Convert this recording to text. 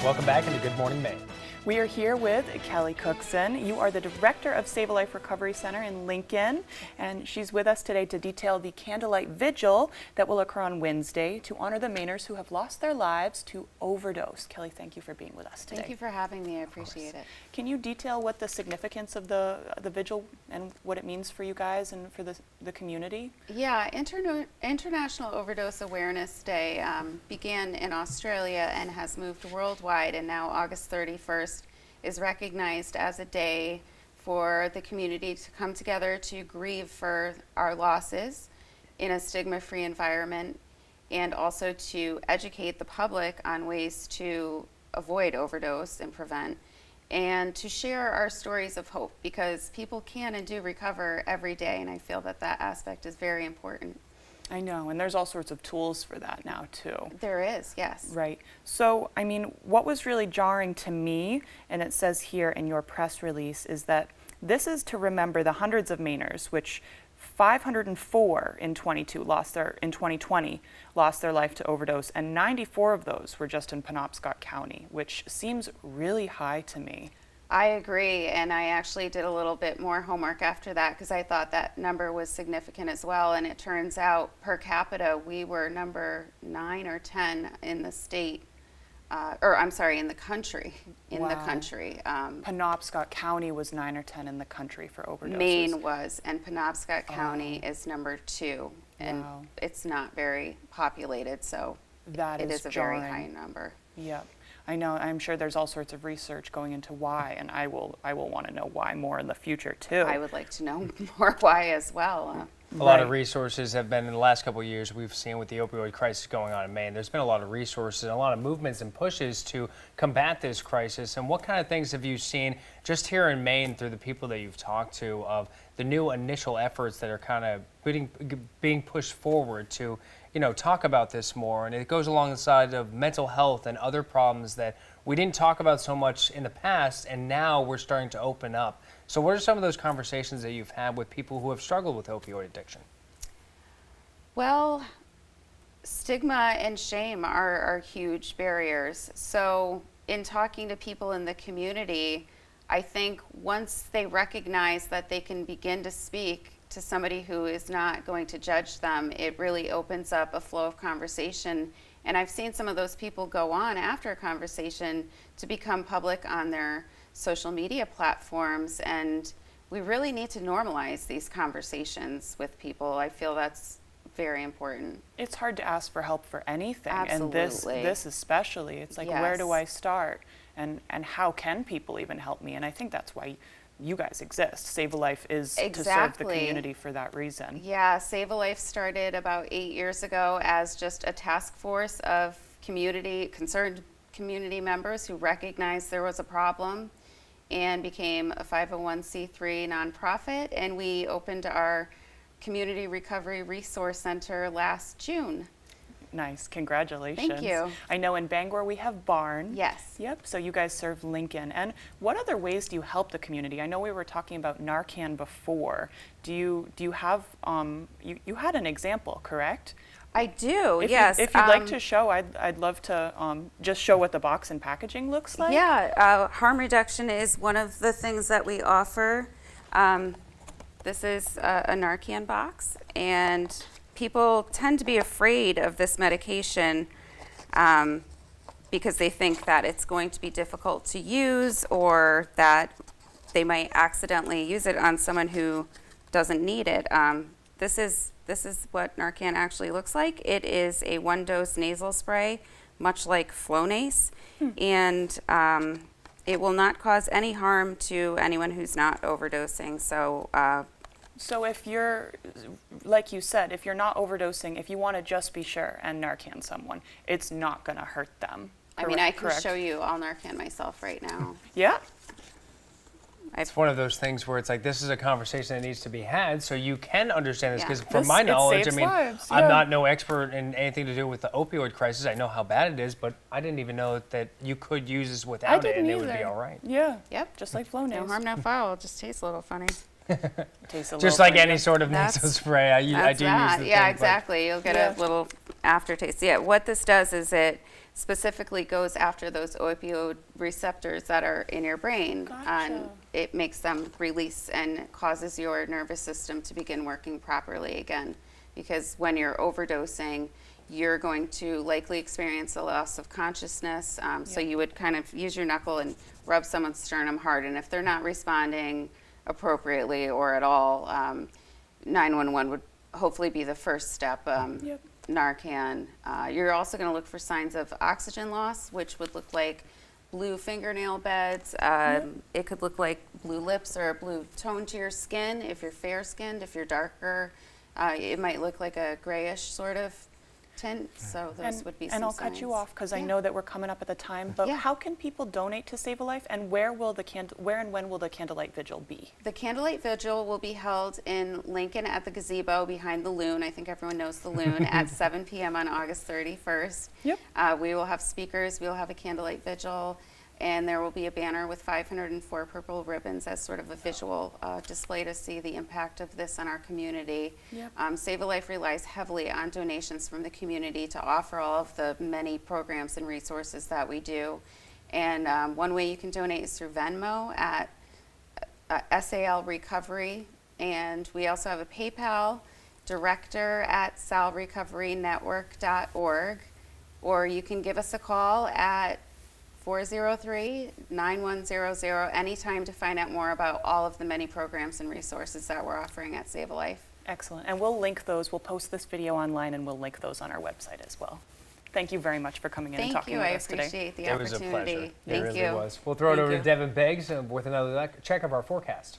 Welcome back into Good Morning Maine. We are here with Kelly Cookson. You are the director of Save a Life Recovery Center in Lincoln, and she's with us today to detail the candlelight vigil that will occur on Wednesday to honor the Mainers who have lost their lives to overdose. Kelly, thank you for being with us today. Thank you for having me. I appreciate it. Can you detail what the significance of the vigil and what it means for you guys and for the community? Yeah, International Overdose Awareness Day began in Australia and has moved worldwide, and now August 31st is recognized as a day for the community to come together to grieve for our losses in a stigma-free environment, and also to educate the public on ways to avoid overdose and prevent, and to share our stories of hope, because people can and do recover every day, and I feel that that aspect is very important. I know, and there's all sorts of tools for that now too. There is, yes. Right. So, I mean, what was really jarring to me, and it says here in your press release, is that this is to remember the hundreds of Mainers, which 504 in 2020 lost their life to overdose, and 94 of those were just in Penobscot County, which seems really high to me. I agree, and I actually did a little bit more homework after that because I thought that number was significant as well, and it turns out per capita we were number 9 or 10 in the state, in the country. Wow. Penobscot County was 9 or 10 in the country for overdoses. Maine was, and Penobscot County is number 2, and it's not very populated, so it is a jarring. very high number. Yep. I know, I'm sure there's all sorts of research going into why, and I will want to know why more in the future too. I would like to know more why as well. A lot of resources have been in the last couple of years we've seen with the opioid crisis going on in Maine. There's been a lot of resources and a lot of movements and pushes to combat this crisis. And what kind of things have you seen just here in Maine through the people that you've talked to of the new initial efforts that are kind of being pushed forward to, talk about this more? And it goes alongside of mental health and other problems that we didn't talk about so much in the past, and now we're starting to open up. So what are some of those conversations that you've had with people who have struggled with opioid addiction? Well, stigma and shame are huge barriers. So in talking to people in the community, I think once they recognize that they can begin to speak to somebody who is not going to judge them, it really opens up a flow of conversation. And I've seen some of those people go on after a conversation to become public on their social media platforms, and we really need to normalize these conversations with people. I feel that's very important. It's hard to ask for help for anything. Absolutely. And this especially. It's like, Yes. Where do I start? And how can people even help me? And I think that's why you guys exist. Save a Life is to serve the community for that reason. Yeah, Save a Life started about 8 years ago as just a task force of concerned community members who recognized there was a problem, and became a 501c3 nonprofit, and we opened our Community Recovery Resource Center last June. Nice, congratulations. Thank you. I know in Bangor we have Barn. Yes. Yep, so you guys serve Lincoln. And what other ways do you help the community? I know we were talking about Narcan before. Do you have, you had an example, correct? I do, yes. If you'd like to show, I'd love to just show what the box and packaging looks like. Yeah, harm reduction is one of the things that we offer. This is a Narcan box, and people tend to be afraid of this medication because they think that it's going to be difficult to use, or that they might accidentally use it on someone who doesn't need it. This is what Narcan actually looks like. It is a 1-dose nasal spray, much like Flonase, and it will not cause any harm to anyone who's not overdosing. So if you're, like you said, if you're not overdosing, if you want to just be sure and Narcan someone, it's not going to hurt them. I mean, I can show you. I'll Narcan myself right now. Yeah. It's one of those things where it's like, this is a conversation that needs to be had so you can understand this. Because Yeah. from my knowledge, I mean, lives, I'm not no expert in anything to do with the opioid crisis. I know how bad it is, but I didn't even know that you could use this without it and it would be all right. Yeah. Yep. Just like Flonase. No harm, no foul. It just tastes a little funny. Tastes a Just little like funny. any sort of nasal spray, I do use the Yeah, thing, exactly. You'll get a little aftertaste. Yeah, what this does is it specifically goes after those opioid receptors that are in your brain. And it makes them release and causes your nervous system to begin working properly again. Because when you're overdosing, you're going to likely experience a loss of consciousness. So you would kind of use your knuckle and rub someone's sternum hard. And if they're not responding appropriately or at all, 911 would hopefully be the first step. Narcan. You're also going to look for signs of oxygen loss, which would look like blue fingernail beds. It could look like blue lips or a blue tone to your skin if you're fair-skinned. If you're darker, it might look like a grayish sort of tint. So those would be some And I'll signs. cut you off because I know that we're coming up at the time, but how can people donate to Save a Life, and where and when will the Candlelight Vigil be? The Candlelight Vigil will be held in Lincoln at the gazebo behind the Loon. I think everyone knows the Loon at 7 p.m. on August 31st. We will have speakers. We will have a Candlelight Vigil, and there will be a banner with 504 purple ribbons as sort of a visual display to see the impact of this on our community. Save a Life relies heavily on donations from the community to offer all of the many programs and resources that we do. And one way you can donate is through Venmo at SAL Recovery. And we also have a PayPal director at salrecoverynetwork.org. Or you can give us a call at 403-9100 anytime to find out more about all of the many programs and resources that we're offering at Save a Life. Excellent. And we'll link those. We'll post this video online and we'll link those on our website as well. Thank you very much for coming in and talking with us today. Thank you. I appreciate the It was a opportunity. pleasure. Thank It really you. was. We'll throw it Thank over you. to Devin Beggs with another check of our forecast.